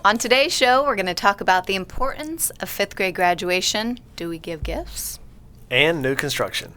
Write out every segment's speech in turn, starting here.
On today's show, we're going to talk about the importance of fifth grade graduation. Do we give gifts? And new construction.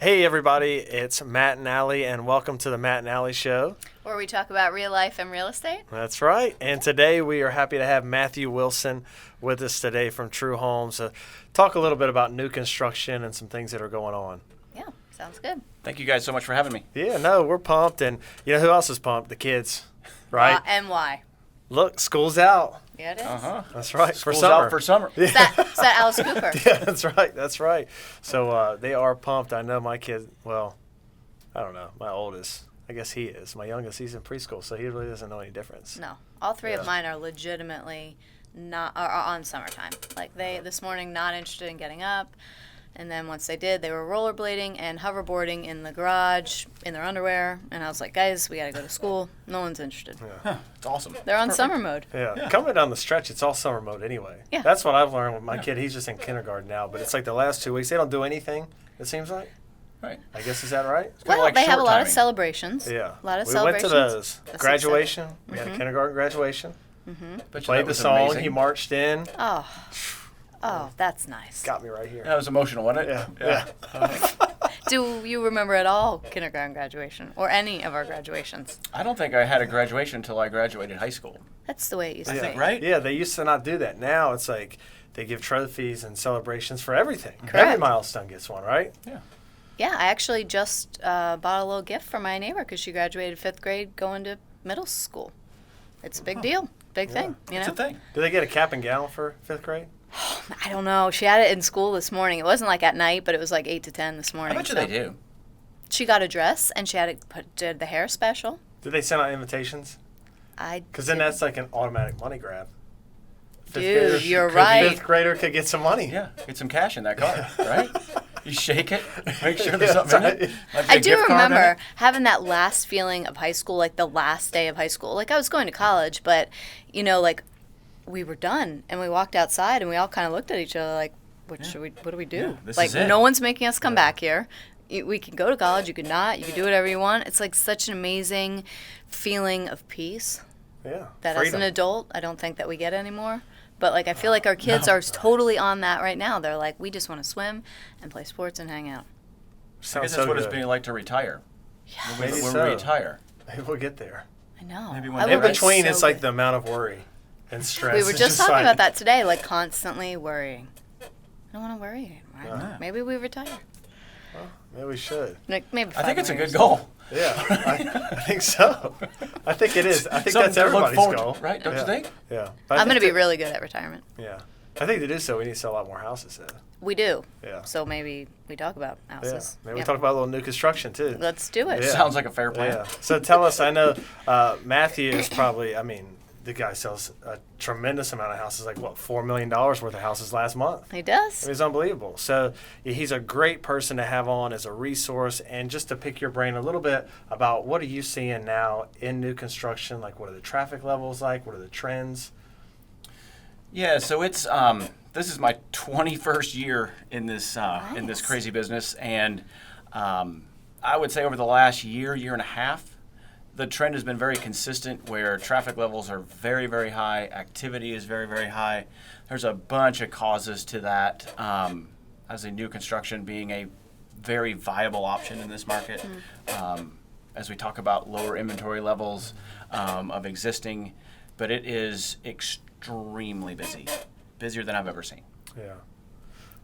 Hey everybody, it's Matt and Allie, and welcome to the Matt and Allie Show. Where we talk about real life and real estate. That's right. And today we are happy to have Matthew Wilson with us today from True Homes to talk a little bit about new construction and some things that are going on. Yeah, sounds good. Thank you guys so much for having me. Yeah, no, we're pumped. And you know who else is pumped? The kids, right? And why? Look, school's out. Yeah, it is. That's right. School's for summer. out for summer. Is that Alice Cooper? Yeah, that's right. So they are pumped. I know my kid, well, I don't know, my oldest, I guess he is. My youngest, he's in preschool, so he really doesn't know any difference. No, all three of mine are legitimately are on summertime. Like this morning, not interested in getting up. And then once they did, they were rollerblading and hoverboarding in the garage in their underwear. And I was like, guys, we got to go to school. No one's interested. It's awesome. They're on summer mode. Yeah. Coming down the stretch, it's all summer mode anyway. Yeah. That's what I've learned with my kid. He's just in kindergarten now, but it's like the last 2 weeks, they don't do anything, it seems like. Right. I guess, is that right? Well, like they have a short lot of timing. celebrations. Yeah. A lot of we celebrations. went to those. That's Graduation. We had a kindergarten graduation. But Played the song. He marched in. Oh, that's nice. Got me right here. That was emotional, wasn't it? Yeah. Do you remember at all kindergarten graduation or any of our graduations? I don't think I had a graduation until I graduated high school. That's the way it used to I be. think, right? Yeah, they used to not do that. Now it's like they give trophies and celebrations for everything. Correct. Every milestone gets one, right? Yeah. Yeah, I actually just bought a little gift for my neighbor because she graduated fifth grade going to middle school. It's a big deal. Big thing, you It's know? a thing. Do they get a cap and gown for fifth grade? I don't know. She had it in school this morning. It wasn't like at night, but it was like 8 to 10 this I morning. bet you so they do. She got a dress and she had it did the hair special. Did they send out invitations? Because then that's like an automatic money grab. Dude, you're right. Fifth grader could get some money. Yeah. Get some cash in that card, right? You shake it, make sure there's Yeah, something that's in it. right. Might be I a do gift card in remember it. having that last feeling of high school, like the last day of high school. Like I was going to college, but, you know, like we were done and we walked outside and we all kind of looked at each other like, what do we do? Yeah, this like is it. no one's making us come back here. We can go to college, you could not, you can do whatever you want. It's like such an amazing feeling of peace Yeah. that as freedom. an adult, I don't think that we get anymore. But like I feel like our kids are totally on that right now. They're like, we just want to swim and play sports and hang out. I Sounds guess so that's what good. it's being like to retire. Yeah, Maybe when so. we retire. Maybe we'll get there. I know. Maybe one I day. will In be between, so it's like good. the amount of worry and stress. We were is just talking like- about that today, like constantly worrying. I don't want to worry anymore. Yeah. Maybe we retire. Maybe we should. Like, maybe I 5 think it's a years. good goal. Yeah, I think so. I think it is. I think Something that's to look everybody's forward goal. to, right? Don't yeah. you think? Yeah. But I I'm going to think be really good at retirement. Yeah. I think to do so, we need to sell a lot more houses, though. We do. Yeah. So maybe we talk about Yeah. houses. Maybe we Yep. talk about a little new construction, too. Let's do it. Yeah. Sounds like a fair plan. Yeah. So tell us, I know Matthew is probably, I mean, the guy sells a tremendous amount of houses, like, what, $4 million worth of houses last month. He It does. was unbelievable. So he's a great person to have on as a resource, and just to pick your brain a little bit about what are you seeing now in new construction? Like, what are the traffic levels like? What are the trends? Yeah, so it's this is my 21st year in this Nice. crazy business, and I would say over the last year and a half, the trend has been very consistent where traffic levels are very, very high, activity is very, very high. There's a bunch of causes to that, as a new construction being a very viable option in this market. As we talk about lower inventory levels of existing, but it is extremely busy, busier than I've ever seen. Yeah.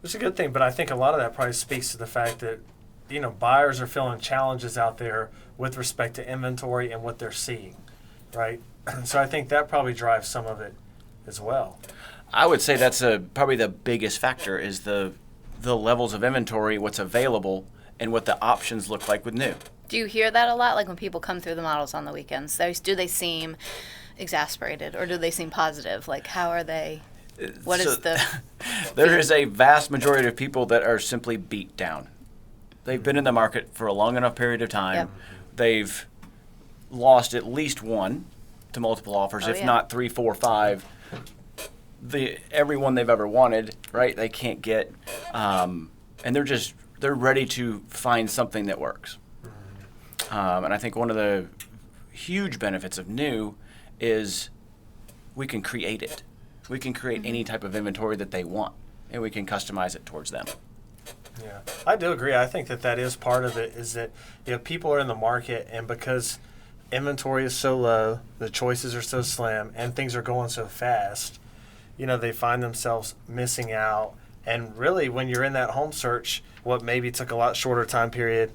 It's a good thing, but I think a lot of that probably speaks to the fact that, you know, buyers are feeling challenges out there with respect to inventory and what they're seeing, right? So I think that probably drives some of it as well. I would say that's probably the biggest factor is the levels of inventory, what's available, and what the options look like with new. Do you hear that a lot? Like when people come through the models on the weekends, do they seem exasperated or do they seem positive? Like how are they? What is the? There is a vast majority of people that are simply beat down. They've been in the market for a long enough period of time. Yep. They've lost at least one to multiple offers, Oh, if yeah. not 3, 4, 5. everyone they've ever wanted, right? They can't get, and they're ready to find something that works. And I think one of the huge benefits of new is we can create it. We can create any type of inventory that they want, and we can customize it towards them. Yeah, I do agree. I think that is part of it, is that people are in the market, and because inventory is so low, the choices are so slim, and things are going so fast, they find themselves missing out. And really, when you're in that home search, what maybe took a lot shorter time period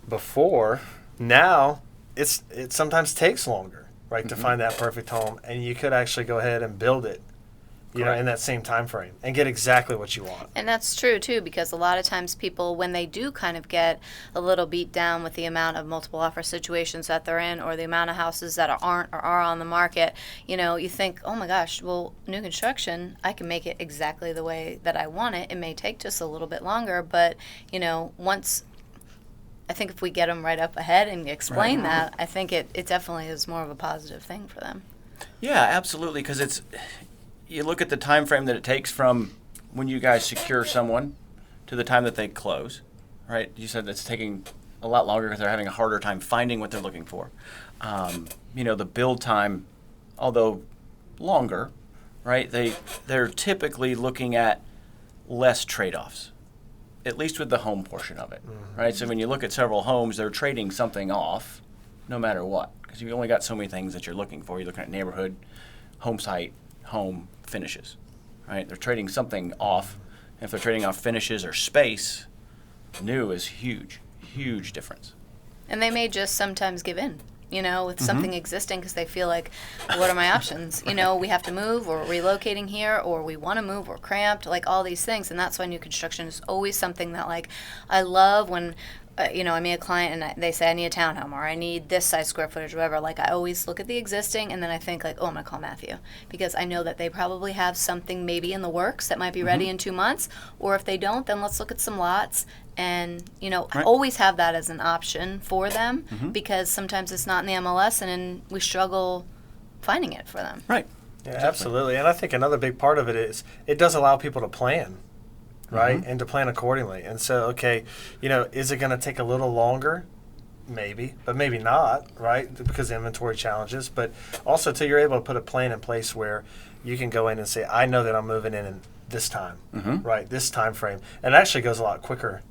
before, now it sometimes takes longer, right, to find that perfect home, and you could actually go ahead and build it, in that same time frame and get exactly what you want. And that's true too, because a lot of times people, when they do kind of get a little beat down with the amount of multiple offer situations that they're in, or the amount of houses that aren't or are on the market, you think, oh my gosh, well, new construction, I can make it exactly the way that I want it. It may take just a little bit longer, but once, I think if we get them right up ahead and explain that, I think it definitely is more of a positive thing for them. Yeah, absolutely, because you look at the time frame that it takes from when you guys secure someone to the time that they close, right? You said that's taking a lot longer because they're having a harder time finding what they're looking for. The build time, although longer, right? They're typically looking at less trade-offs, at least with the home portion of it, right? So when you look at several homes, they're trading something off no matter what, because you've only got so many things that you're looking for. You're looking at neighborhood, home site, home finishes, right? They're trading something off. If they're trading off finishes or space, new is huge difference. And they may just sometimes give in, with something existing, because they feel like, what are my options? We have to move, or relocating here, or we want to move, or cramped, like all these things. And that's why new construction is always something that, like, I love when I meet a client and they say, I need a townhome, or I need this size square footage, whatever. Like, I always look at the existing, and then I think, like, oh, I'm going to call Matthew, because I know that they probably have something maybe in the works that might be ready in 2 months. Or if they don't, then let's look at some lots. And, I always have that as an option for them, because sometimes it's not in the MLS, and then we struggle finding it for them. Right. Yeah, absolutely. And I think another big part of it is it does allow people to plan, right? And to plan accordingly. And so, okay, is it going to take a little longer? Maybe, but maybe not, right? Because of inventory challenges. But also, too, you're able to put a plan in place where you can go in and say, I know that I'm moving in this time, right? This time frame. And it actually goes a lot quicker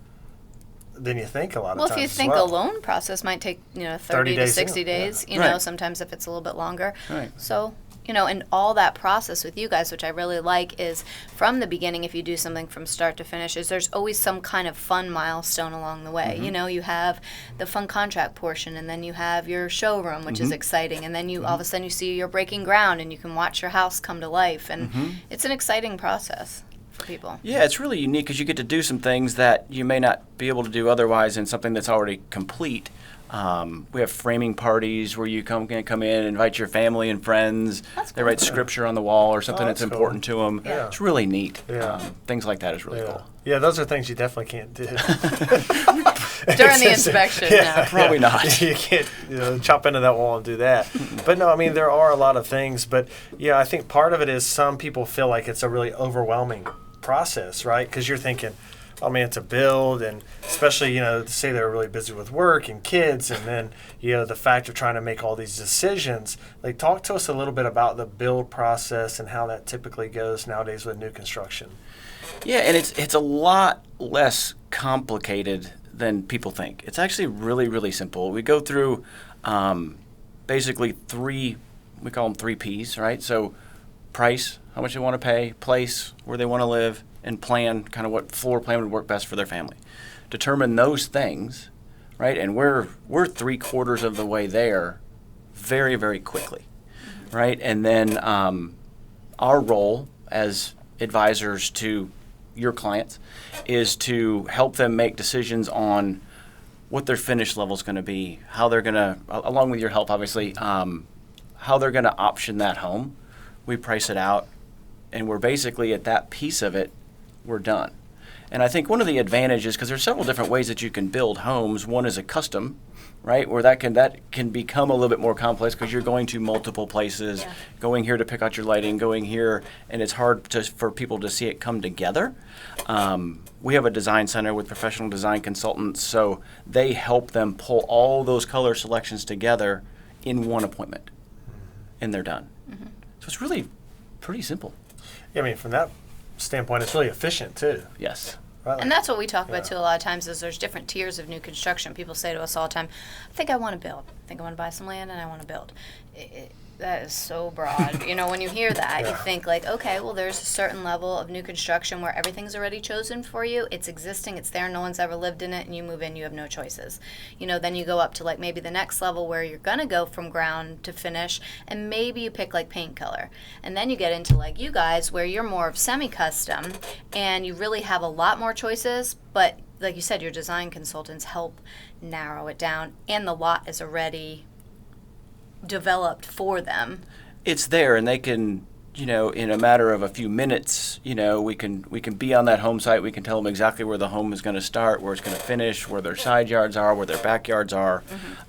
than you think a lot of times. Well, if you think a loan process might take, 30 to 60 days, sometimes if it's a little bit longer. Right. So, and all that process with you guys, which I really like, is from the beginning, if you do something from start to finish, is there's always some kind of fun milestone along the way. You have the fun contract portion, and then you have your showroom, which is exciting, and then all of a sudden you see you're breaking ground, and you can watch your house come to life, and it's an exciting process for people. Yeah, it's really unique because you get to do some things that you may not be able to do otherwise in something that's already complete. We have framing parties where you come in, invite your family and friends. That's They cool. write scripture on the wall or something that's that's cool. important to them. Yeah. It's really neat. Yeah. Things like that is really Yeah. cool. Yeah, those are things you definitely can't do. During the inspection, no. Probably not. You can't chop into that wall and do that. But no, I mean, there are a lot of things. But yeah, I think part of it is some people feel like it's a really overwhelming process, right? Because you're thinking, oh man, it's a build, and especially, say they're really busy with work and kids, and then, the fact of trying to make all these decisions. Like, talk to us a little bit about the build process and how that typically goes nowadays with new construction. Yeah, and it's a lot less complicated than people think. It's actually really, really simple. We go through basically we call them 3 Ps, right? So price, how much they want to pay, place, where they want to live, and plan, kind of what floor plan would work best for their family. Determine those things, right? And we're 3/4 of the way there very, very quickly, right? And then our role as advisors to your clients is to help them make decisions on what their finish level is going to be, how they're going to, along with your help, obviously, how they're going to option that home. We price it out, and we're basically at that piece of it, we're done. And I think one of the advantages, because there's several different ways that you can build homes. One is a custom, right, where that can become a little bit more complex because you're going to multiple places, Yeah. going here to pick out your lighting, going here, and it's hard for people to see it come together. We have a design center with professional design consultants, so they help them pull all those color selections together in one appointment, and they're done. So it's really pretty simple. Yeah, I mean, from that standpoint, it's really efficient too. Yes. Right? And that's what we talk about Yeah. too a lot of times is there's different tiers of new construction. People say to us all the time, I think I want to build. I think I want to buy some land and I want to build. That is so broad. When you hear that, you Yeah. think like, okay, well, there's a certain level of new construction where everything's already chosen for you. It's existing. It's there. No one's ever lived in it. And you move in, you have no choices. Then you go up to like maybe the next level where you're going to go from ground to finish. And maybe you pick like paint color. And then you get into like you guys where you're more of semi-custom and you really have a lot more choices. But like you said, your design consultants help narrow it down. And the lot is already developed for them. It's there, and they can, in a matter of a few minutes, we can be on that home site. We can tell them exactly where the home is going to start, where it's going to finish, where their side yards are, where their backyards are,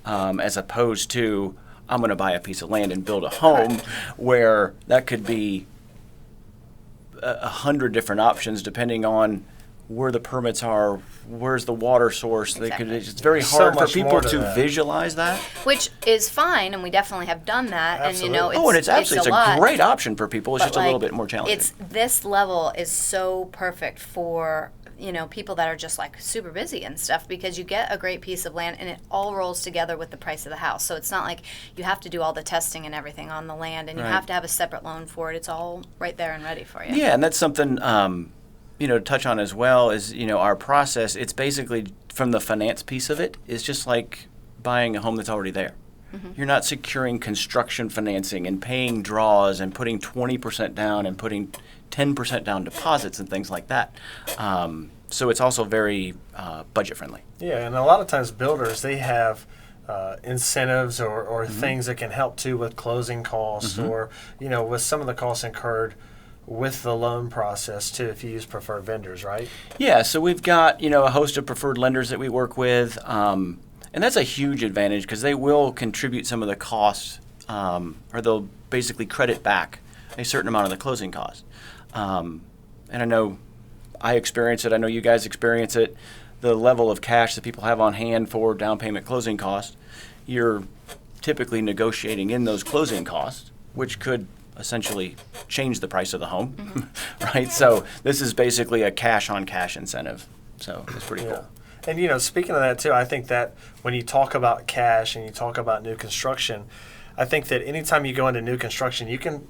as opposed to I'm going to buy a piece of land and build a home, where that could be 100 different options depending on where the permits are, where's the water source. Exactly. It's very So hard for much people more to to that. visualize that. Which is fine, and we definitely have done that. Absolutely. And And it's absolutely, it's a lot, great option for people. It's but, just a little like, bit more challenging. It's this level is so perfect for people that are just like super busy and stuff because you get a great piece of land and it all rolls together with the price of the house. So it's not like you have to do all the testing and everything on the land, and you Right. have to have a separate loan for it. It's all right there and ready for you. Yeah, and that's something to touch on as well is our process. It's basically from the finance piece of it is just like buying a home that's already there. You're not securing construction financing and paying draws and putting 20% down and putting 10% down deposits and things like that. So it's also very budget friendly. Yeah, and a lot of times builders, they have incentives or things that can help too with closing costs or, with some of the costs incurred with the loan process too if you use preferred vendors, right? Yeah, so we've got a host of preferred lenders that we work with, and that's a huge advantage because they will contribute some of the costs, or they'll basically credit back a certain amount of the closing costs. And I know I experience it. I know you guys experience it. The level of cash that people have on hand for down payment closing costs, you're typically negotiating in those closing costs, which could essentially change the price of the home, right? So this is basically a cash on cash incentive. So it's pretty Yeah. cool. And speaking of that too, I think that when you talk about cash and you talk about new construction, I think that anytime you go into new construction, you can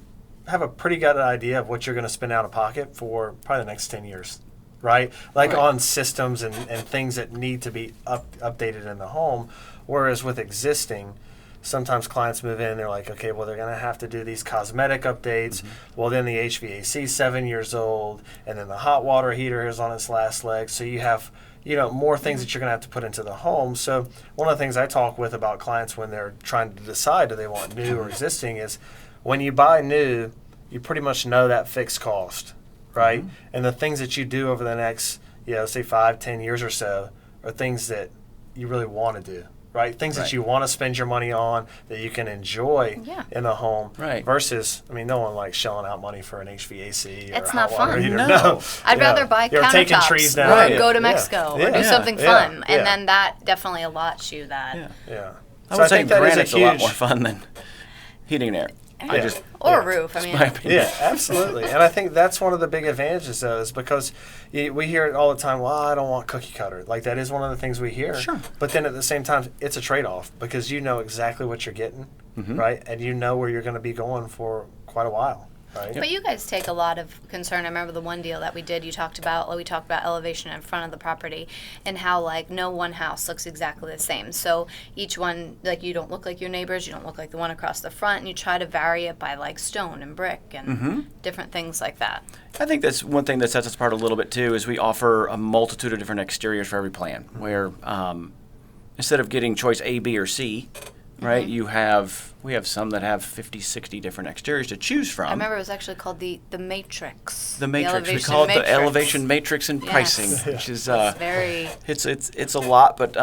have a pretty good idea of what you're going to spend out of pocket for probably the next 10 years, right? Like Right. on systems and things that need to be updated in the home. Whereas with existing, sometimes clients move in, they're like, okay, well, they're going to have to do these cosmetic updates. Well, then the HVAC is 7 years old, and then the hot water heater is on its last leg. So you have, more things that you're going to have to put into the home. So one of the things I talk with about clients when they're trying to decide do they want new or existing is when you buy new, you pretty much know that fixed cost, right? And the things that you do over the next, say 5-10 years or so are things that you really want to do. Right? Things Right. that you want to spend your money on that you can enjoy Yeah. in the home. Right. Versus, no one likes shelling out money for an HVAC or It's a not hot water fun. heater. No. I'd rather buy You're taking countertops trees or down. Right. go to Yeah. Mexico or Yeah. do something Yeah. fun. Yeah. And then that definitely allots you that. Yeah. Yeah. I So would say think that is granite's a lot more fun than heating and air. I Yeah. just, Or Yeah. a roof. I it's mean, my opinion. Yeah, absolutely. And I think that's one of the big advantages, though, is because we hear it all the time, well, I don't want cookie cutter. Like, that is one of the things we hear. Sure. But then at the same time, it's a trade-off because you know exactly what you're getting, right? And you know where you're going to be going for quite a while, right? but you guys take a lot of concern. I remember the one deal that we did. We talked about elevation in front of the property and how like no one house looks exactly the same. So each one, like you don't look like your neighbors, you don't look like the one across the front, and you try to vary it by like stone and brick and different things like that. I think that's one thing that sets us apart a little bit too is we offer a multitude of different exteriors for every plan where instead of getting choice A, B, or C, right? Mm-hmm. We have some that have 50, 60 different exteriors to choose from. I remember it was actually called the Matrix. The matrix. We elevation call it matrix. the elevation matrix in Yes. pricing, which is It's very it's a lot, but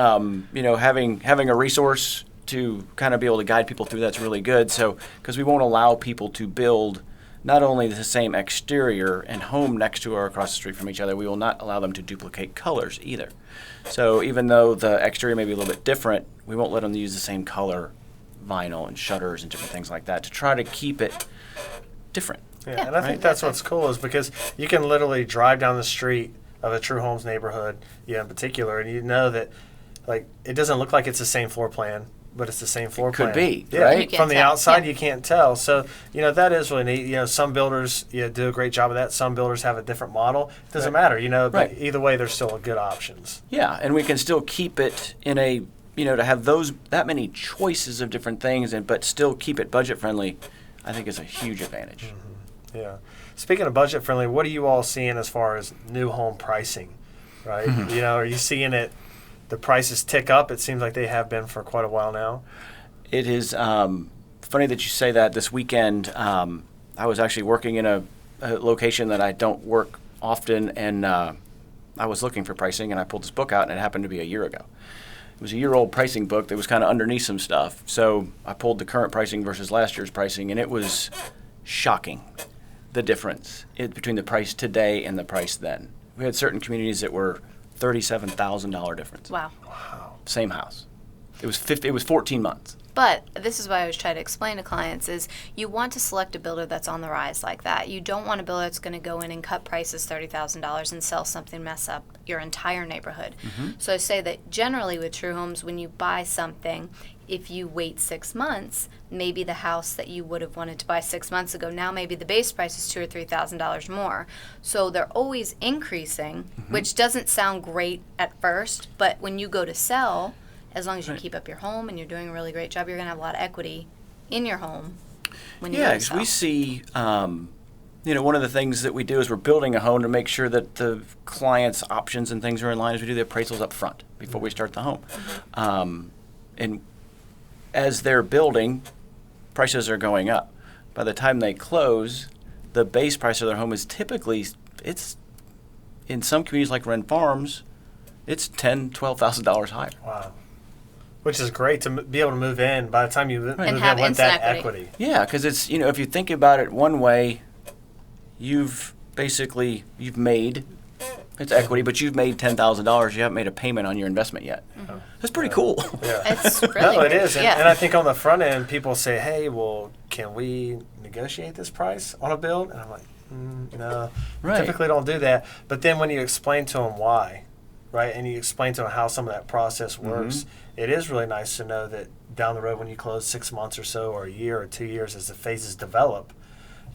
you know, having a resource to kind of be able to guide people through that's really good. So because we won't allow people to build not only the same exterior and home next to or across the street from each other, we will not allow them to duplicate colors either. So even though the exterior may be a little bit different, we won't let them use the same color vinyl and shutters and different things like that to try to keep it different. Yeah, Yeah. and I think Right. that's what's cool is because you can literally drive down the street of a True Homes neighborhood, in particular, and you know that, like, it doesn't look like it's the same floor plan, but it's the same floor could plan. be, yeah. right? You can't From the tell. outside, Yeah. you can't tell. So, that is really neat. Some builders, do a great job of that. Some builders have a different model. It doesn't Right. matter, but Right. either way, there's still good options. Yeah, and we can still keep it in a, to have that many choices of different things, but still keep it budget friendly, I think is a huge advantage. Yeah. Speaking of budget friendly, what are you all seeing as far as new home pricing, right? Are you seeing the prices tick up? It seems like they have been for quite a while now. It is funny that you say that. This weekend, I was actually working in a location that I don't work often, and I was looking for pricing, and I pulled this book out, and it happened to be a year ago. It was a year-old pricing book that was kind of underneath some stuff. So I pulled the current pricing versus last year's pricing, and it was shocking, the difference between the price today and the price then. We had certain communities that were $37,000 difference. wow. Same house. It was 14 months. But this is why I always try to explain to clients is you want to select a builder that's on the rise like that. You don't want a builder that's going to go in and cut prices $30,000 and sell something, mess up your entire neighborhood. So I say that generally with True Homes, when you buy something, if you wait 6 months, maybe the house that you would have wanted to buy 6 months ago, now maybe the base price is $2,000 or $3,000 more. So they're always increasing, which doesn't sound great at first, but when you go to sell, as long as you Right. keep up your home and you're doing a really great job, you're going to have a lot of equity in your home when you Yeah, go to because sell. we see, one of the things that we do is we're building a home to make sure that the client's options and things are in line as we do the appraisals up front before we start the home. And as they're building, prices are going up. By the time they close, the base price of their home is typically, it's in some communities like Wren Farms, it's $10,000, $12,000 higher. Wow. Which is great to be able to move in by the time you move in have with instant that equity. equity. Yeah, because it's, if you think about it one way, you've made, it's equity, but you've made $10,000. You haven't made a payment on your investment yet. That's pretty cool. Yeah. It's really No, it great. is. And, Yeah. and I think on the front end, people say, hey, well, can we negotiate this price on a build? And I'm like, no. Right. Typically don't do that. But then when you explain to them why, right, and you explain to them how some of that process works, it is really nice to know that down the road when you close 6 months or so or a year or 2 years as the phases develop,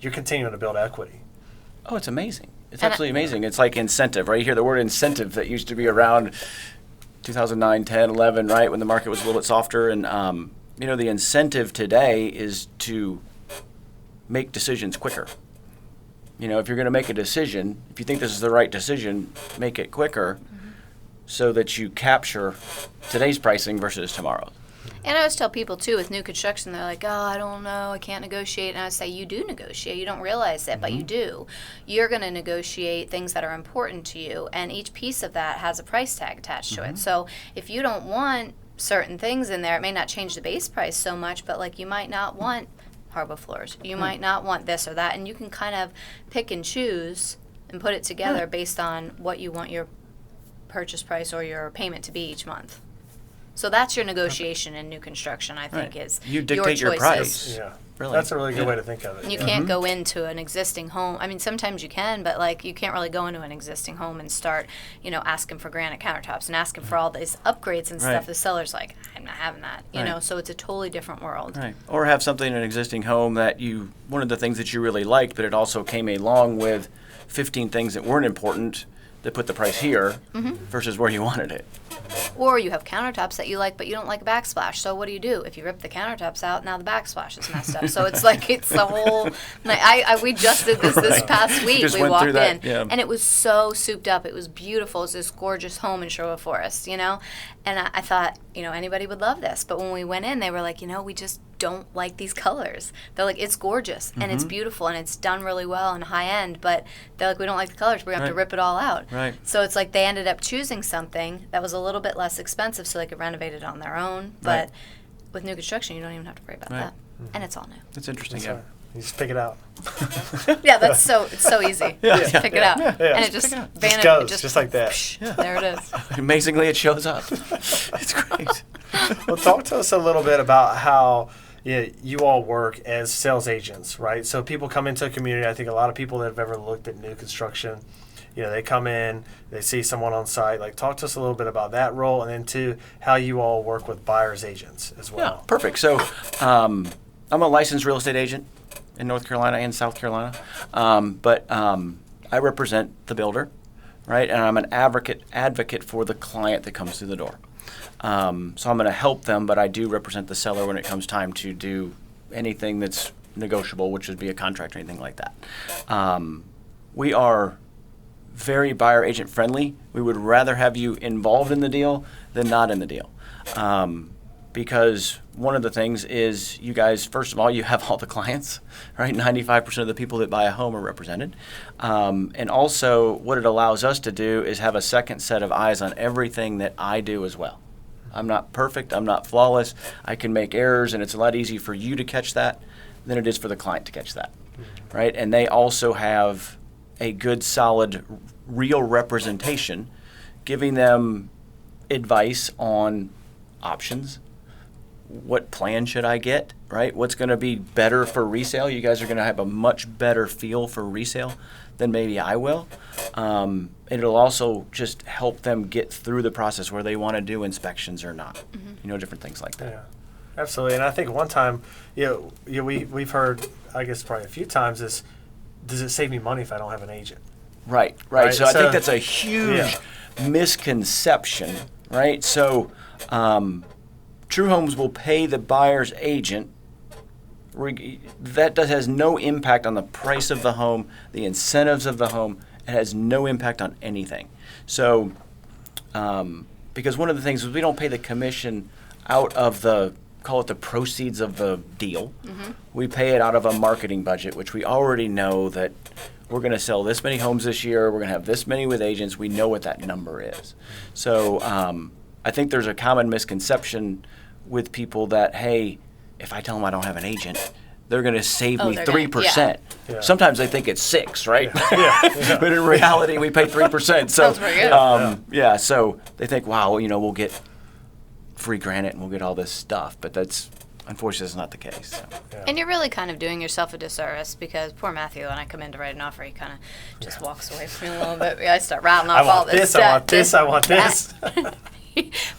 you're continuing to build equity. Oh, it's amazing. It's And absolutely amazing. It's like incentive, right? You hear the word incentive that used to be around 2009, 10, 11, right, when the market was a little bit softer. And, the incentive today is to make decisions quicker. If you're going to make a decision, if you think this is the right decision, make it quicker so that you capture today's pricing versus tomorrow's. And I always tell people too with new construction, they're like, oh, I don't know, I can't negotiate. And I say, you do negotiate. You don't realize it, but you do. You're going to negotiate things that are important to you, and each piece of that has a price tag attached to it. So if you don't want certain things in there, it may not change the base price so much, but like you might not want hardwood floors. You might not want this or that, and you can kind of pick and choose and put it together based on what you want your purchase price or your payment to be each month. So that's your negotiation in new construction, I think, Right. is You dictate your choices. price. Yeah. Really? That's a really good Yeah. way to think of it. You yeah. can't go into an existing home. I mean, sometimes you can, but like you can't really go into an existing home and start, asking for granite countertops and asking for all these upgrades and Right. stuff. The seller's like, I'm not having that, Right. So it's a totally different world. Right. Or have something in an existing home that one of the things that you really liked, but it also came along with 15 things that weren't important, that put the price here versus where you wanted it. Or you have countertops that you like, but you don't like a backsplash. So what do? If you rip the countertops out, now the backsplash is messed up. So it's like it's the whole. Like we just did this Right. past week. Just We went walked through that, in, yeah. and it was so souped up. It was beautiful. It was this gorgeous home in Sherwood Forest, And I thought, anybody would love this. But when we went in, they were like, we just don't like these colors. They're like, it's gorgeous and it's beautiful and it's done really well and high end, but they're like, we don't like the colors. We're gonna have to Right. rip it all out. Right. So it's like they ended up choosing something that was a little bit less expensive so they could renovate it on their own. But Right. with new construction, you don't even have to worry about Right. that. And it's all new. That's interesting. That's Yeah. right. You just pick it out. Yeah, it's so easy. Yeah, Just yeah, pick it out. yeah. And it Just just pick it out. Just vanishes. goes, just like that. There it is. Amazingly, it shows up. It's great. Well, talk to us a little bit about how you all work as sales agents, right? So people come into a community. I think a lot of people that have ever looked at new construction, they come in, they see someone on site. Like, talk to us a little bit about that role, and then too, how you all work with buyers agents as Yeah, well. perfect. So I'm a licensed real estate agent in North Carolina and South Carolina, but I represent the builder, right? And I'm an advocate for the client that comes through the door. So I'm going to help them, but I do represent the seller when it comes time to do anything that's negotiable, which would be a contract or anything like that. We are very buyer agent friendly. We would rather have you involved in the deal than not in the deal. Because one of the things is you guys, first of all, you have all the clients, right? 95% of the people that buy a home are represented. And also what it allows us to do is have a second set of eyes on everything that I do as well. I'm not perfect. I'm not flawless. I can make errors, and it's a lot easier for you to catch that than it is for the client to catch that, right? And they also have a good, solid, real representation, giving them advice on options. What plan should I get, right? What's going to be better for resale? You guys are going to have a much better feel for resale than maybe I will. And it'll also just help them get through the process where they want to do inspections or not. Different things like that. Yeah, absolutely. And I think one time, we've heard, I guess probably a few times, is, does it save me money if I don't have an agent? Right. Right, So I so- think that's a huge misconception, right? So True Homes will pay the buyer's agent. That has no impact on the price of the home, the incentives of the home. It has no impact on anything. So, because one of the things is we don't pay the commission out of call it the proceeds of the deal. We pay it out of a marketing budget, which we already know that we're going to sell this many homes this year. We're going to have this many with agents. We know what that number is. So I think there's a common misconception with people that, hey, if I tell them I don't have an agent, they're going to save me they're gonna- 3%. Yeah. Sometimes they think it's 6, right? Yeah. But in reality, we pay 3%. So, Sounds pretty good. so they think, wow, we'll get free granite and we'll get all this stuff. But that's, unfortunately, that's not the case. So. And you're really kind of doing yourself a disservice because poor Matthew, when I come in to write an offer, he kind of just walks away from me a little bit. I start rattling I off all want this this, stuff. I want this, I want this.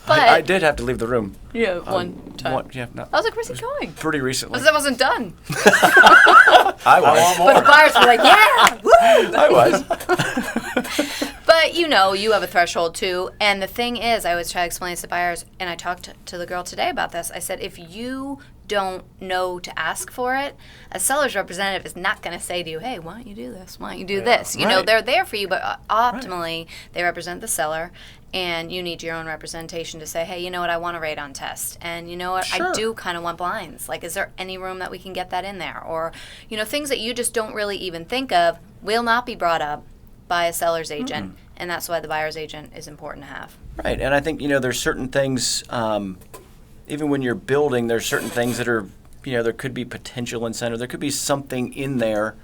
But I did have to leave the room. yeah, one time. No, I was like, "Where's he going?" pretty recently. Because I wasn't done. I I want was. more. But the buyers were like, "Yeah, woo!" I was. But you have a threshold too. And the thing is, I always try to explain this to buyers, and I talked to the girl today about this. I said, if you don't know to ask for it, a seller's representative is not going to say to you, hey, why don't you do this? Why don't you do this? Right. They're there for you, but optimally, they represent the seller. And you need your own representation to say, hey, you know what, I want a radon test. And you know what, Sure. I do kind of want blinds. Like, is there any room that we can get that in there? Or, things that you just don't really even think of will not be brought up by a seller's agent. And that's why the buyer's agent is important to have. Right, and I think there's certain things. Even when you're building, there's certain things that are there could be potential incentive. There could be something in there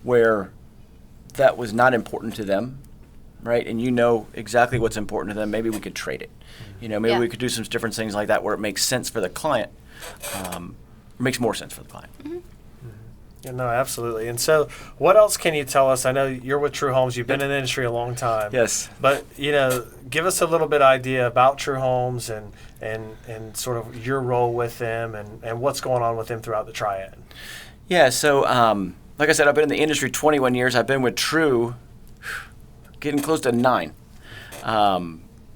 where that was not important to them, right? And exactly what's important to them. Maybe we could trade it. Maybe Yeah. we could do some different things like that where it makes sense for the client. Makes more sense for the client. Yeah, no, absolutely. And so, what else can you tell us? I know you're with True Homes. You've been in the industry a long time. Yes. But give us a little bit idea about True Homes and sort of your role with them and what's going on with them throughout the Triad. Yeah. So, like I said, I've been in the industry 21 years. I've been with True. getting close to 9.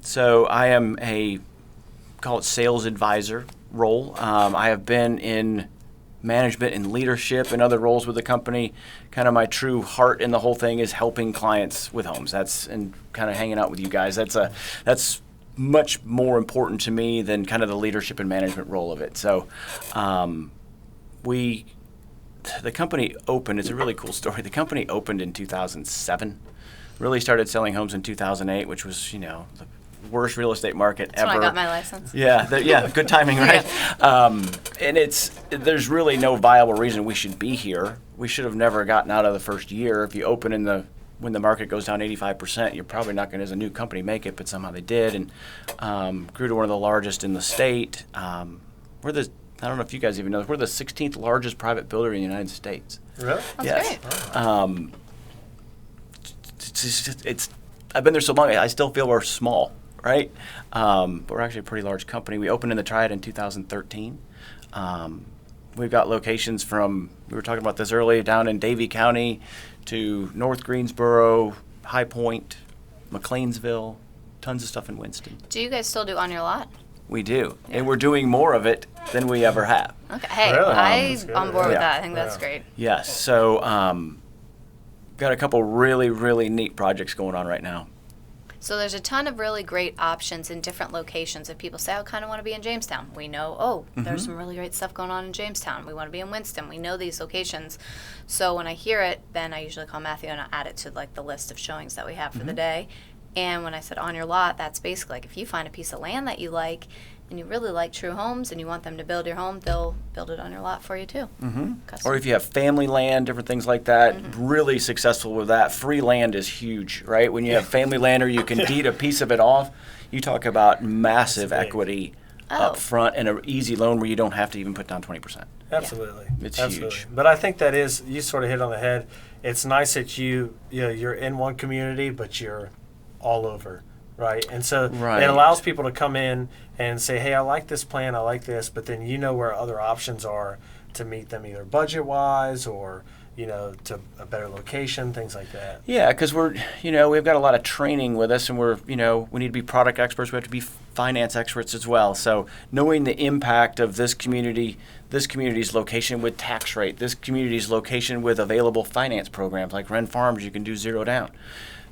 So I am call it sales advisor role. I have been in management and leadership and other roles with the company. Kind of my true heart in the whole thing is helping clients with homes. And kind of hanging out with you guys. That's much more important to me than kind of the leadership and management role of it. So the company opened, it's a really cool story. The company opened in 2007. Really started selling homes in 2008, which was, the worst real estate market That's ever. when I got my license. Yeah, good timing, right? And there's really no viable reason we should be here. We should have never gotten out of the first year. If you open when the market goes down 85%, you're probably not going to, as a new company, make it, but somehow they did, and grew to one of the largest in the state. I don't know if you guys even know, we're the 16th largest private builder in the United States. Really? That's Yes. great. I've been there so long, I still feel we're small, right? But we're actually a pretty large company. We opened in the Triad in 2013. We've got locations from, we were talking about this earlier, down in Davie County to North Greensboro, High Point, McLeansville, tons of stuff in Winston. Do you guys still do on your lot? We do, and we're doing more of it than we ever have. Okay. Hey, Really? I'm That's good. on board with Yeah. that. I think that's Yeah. great. Yes, so got a couple really, really neat projects going on right now. So there's a ton of really great options in different locations. If people say, I kind of want to be in Jamestown, we know, there's some really great stuff going on in Jamestown. We want to be in Winston. We know these locations. So when I hear it, then I usually call Matthew and I add it to like the list of showings that we have for the day. And when I said on your lot, that's basically like if you find a piece of land that you like and you really like True Homes and you want them to build your home, they'll build it on your lot for you too. Or if you have family land, different things like that, really successful with that. Free land is huge, right? When you have family land or you can deed a piece of it off, you talk about massive That's big. equity Oh. up front and an easy loan where you don't have to even put down 20%. Absolutely. It's Absolutely. huge. But I think that is, you sort of hit on the head. It's nice that you're in one community, but you're all over, right? And so Right. it allows people to come in and say, hey, I like this plan, I like this, but then you know where other options are to meet them either budget-wise or, to a better location, things like that. Yeah, because we've got a lot of training with us, and we need to be product experts. We have to be finance experts as well. So knowing the impact of this community's location with tax rate, this community's location with available finance programs like Ren Farms, you can do 0 down.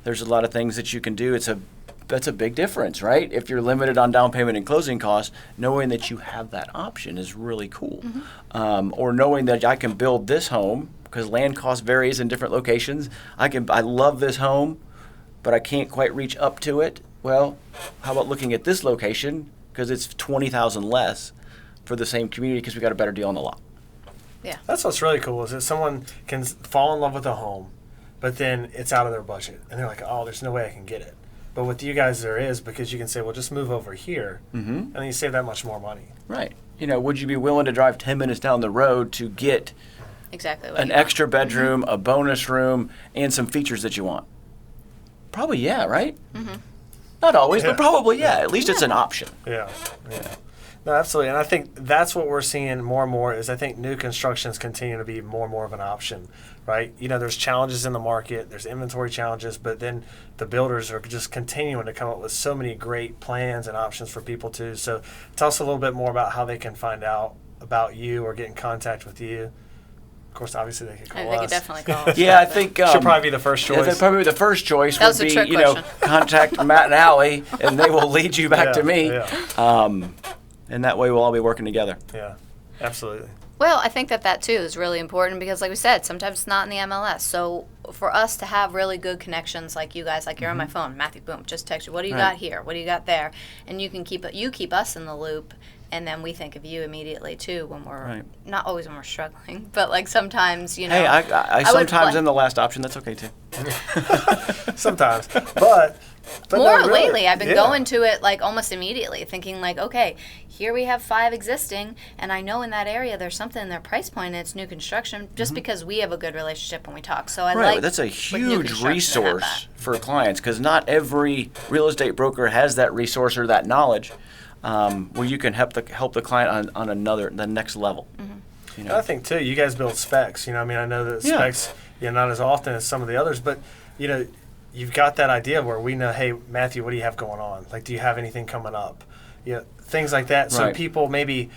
There's a lot of things that you can do. That's a big difference, right? If you're limited on down payment and closing costs, knowing that you have that option is really cool. Or knowing that I can build this home because land cost varies in different locations. I love this home, but I can't quite reach up to it. Well, how about looking at this location because it's $20,000 less for the same community because we got a better deal on the lot. Yeah. That's what's really cool is that someone can fall in love with a home, but then it's out of their budget. And they're like, oh, there's no way I can get it. But with you guys, there is, because you can say, well, just move over here, and then you save that much more money. Right. Would you be willing to drive 10 minutes down the road to get Exactly what an you want. extra bedroom, a bonus room, and some features that you want? Probably, yeah, right? Not always, Yeah. but probably, yeah. At least it's an option. Yeah. No, absolutely. And I think that's what we're seeing more and more is I think new constructions continue to be more and more of an option, right? There's challenges in the market, there's inventory challenges, but then the builders are just continuing to come up with so many great plans and options for people too. So tell us a little bit more about how they can find out about you or get in contact with you. Of course, obviously they can call They us. could definitely call us. Yeah, I think Should probably be the first yeah, choice. that'd probably be the first choice That would was a be, trick question. contact Matt and Allie, and they will lead you back to me. Yeah. And that way we'll all be working together. Yeah, absolutely. Well, I think that too is really important because, like we said, sometimes it's not in the MLS. So for us to have really good connections, like you guys, like you're on my phone, Matthew, boom, just text you. What do you Right. got here? What do you got there? And you can keep us in the loop, and then we think of you immediately too when we're Right. not always when we're struggling, but like sometimes Hey, I would sometimes pla- in the last option. That's okay too. Sometimes, but more no, really. lately, I've been Yeah. going to it like almost immediately, thinking like, okay, here we have 5 existing, and I know in that area there's something in their price point, and it's new construction, just because we have a good relationship when we talk. So I Right, like but that's a with new huge construction to have resource for clients because not every real estate broker has that resource or that knowledge where you can help the client on the next level. And I think too, you guys build specs. I know that Yeah. specs, not as often as some of the others, but you've got that idea where we know, hey, Matthew, what do you have going on? Like, do you have anything coming up? Things like that. So Right. people maybe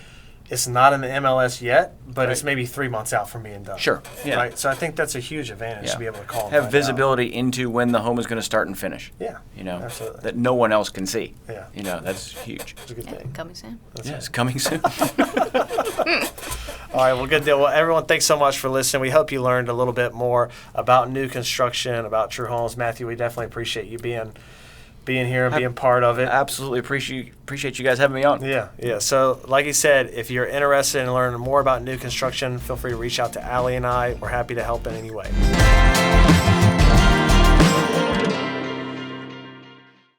it's not in the MLS yet, but it's Right. maybe 3 months out from being done. Sure. Yeah. Right. So I think that's a huge advantage to be able to call. And Have find visibility into when the home is going to start and finish. Yeah. You know, Absolutely. that no one else can see. Yeah. You know, that's huge. It's a good Yeah, thing. coming soon. That's Yeah, it. it's coming soon. All right, well, good deal. Well, everyone, thanks so much for listening. We hope you learned a little bit more about new construction, about True Homes. Matthew, we definitely appreciate you being here and being part of it. Absolutely appreciate you guys having me on. Yeah. So, like he said, if you're interested in learning more about new construction, feel free to reach out to Allie and I. We're happy to help in any way.